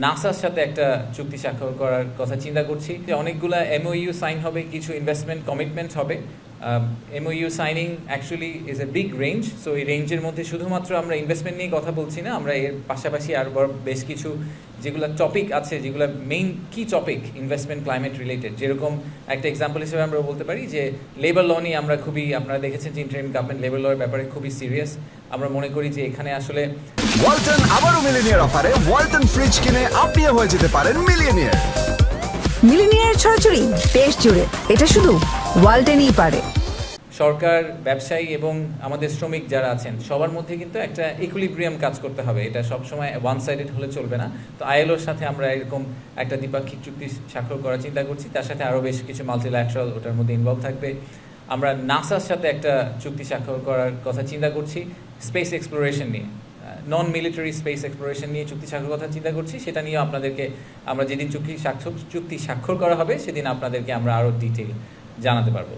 নাসার সাথে একটা চুক্তি স্বাক্ষর করার কথা চিন্তা করছি। অনেকগুলা এমওইউ সাইন হবে, কিছু ইনভেস্টমেন্ট কমিটমেন্ট হবে। MoU signing actually is a big range. So এই রেঞ্জের মধ্যে শুধুমাত্র আমরা ইনভেস্টমেন্ট নিয়ে কথা বলছি না, আমরা এর পাশাপাশি আরও বেশ কিছু যেগুলো টপিক আছে, যেগুলো মেইন কি টপিক ইনভেস্টমেন্ট ক্লাইমেট রিলেটেড। যেরকম একটা এক্সাম্পল হিসেবে আমরা বলতে পারি যে লেবার ল নিয়ে আমরা আপনারা দেখেছেন যে ইন্টারিম গভর্নমেন্ট লেবার লর ব্যাপারে খুবই সিরিয়াস। আমরা মনে করি যে এখানে আসলে ওয়ালটন আবারও মিলিনিয়ার অফারে ওয়ালটন ফ্রিজ কিনে আপনিও হয়ে যেতে পারেন মিলিয়নিয়ার। মিলিনিয়ার ছড়াছড়ি দেশ জুড়ে, এটা শুধু ওয়ালটনই পারে। সরকার, ব্যবসায়ী এবং আমাদের শ্রমিক যারা আছেন সবার মধ্যে কিন্তু একটা ইকুইলিব্রিয়াম কাজ করতে হবে। এটা সবসময় ওয়ান সাইডেড হলে চলবে না। তো আইএলওর সাথে আমরা এরকম একটা দ্বিপাক্ষিক চুক্তি স্বাক্ষর করার চিন্তা করছি। তার সাথে আরও বেশ কিছু মাল্টিল্যাটারাল ওটার মধ্যে ইনভলভ থাকবে। আমরা নাসার সাথে একটা চুক্তি স্বাক্ষর করার কথা চিন্তা করছি স্পেস এক্সপ্লোরেশন নিয়ে, নন মিলিটারি স্পেস এক্সপ্লোরেশন নিয়ে চুক্তি স্বাক্ষর কথা চিন্তা করছি। সেটা নিয়ে আপনাদেরকে আমরা যেদিন চুক্তি স্বাক্ষর করা হবে সেদিন আপনাদেরকে আমরা আরও ডিটেইল জানাতে পারবো।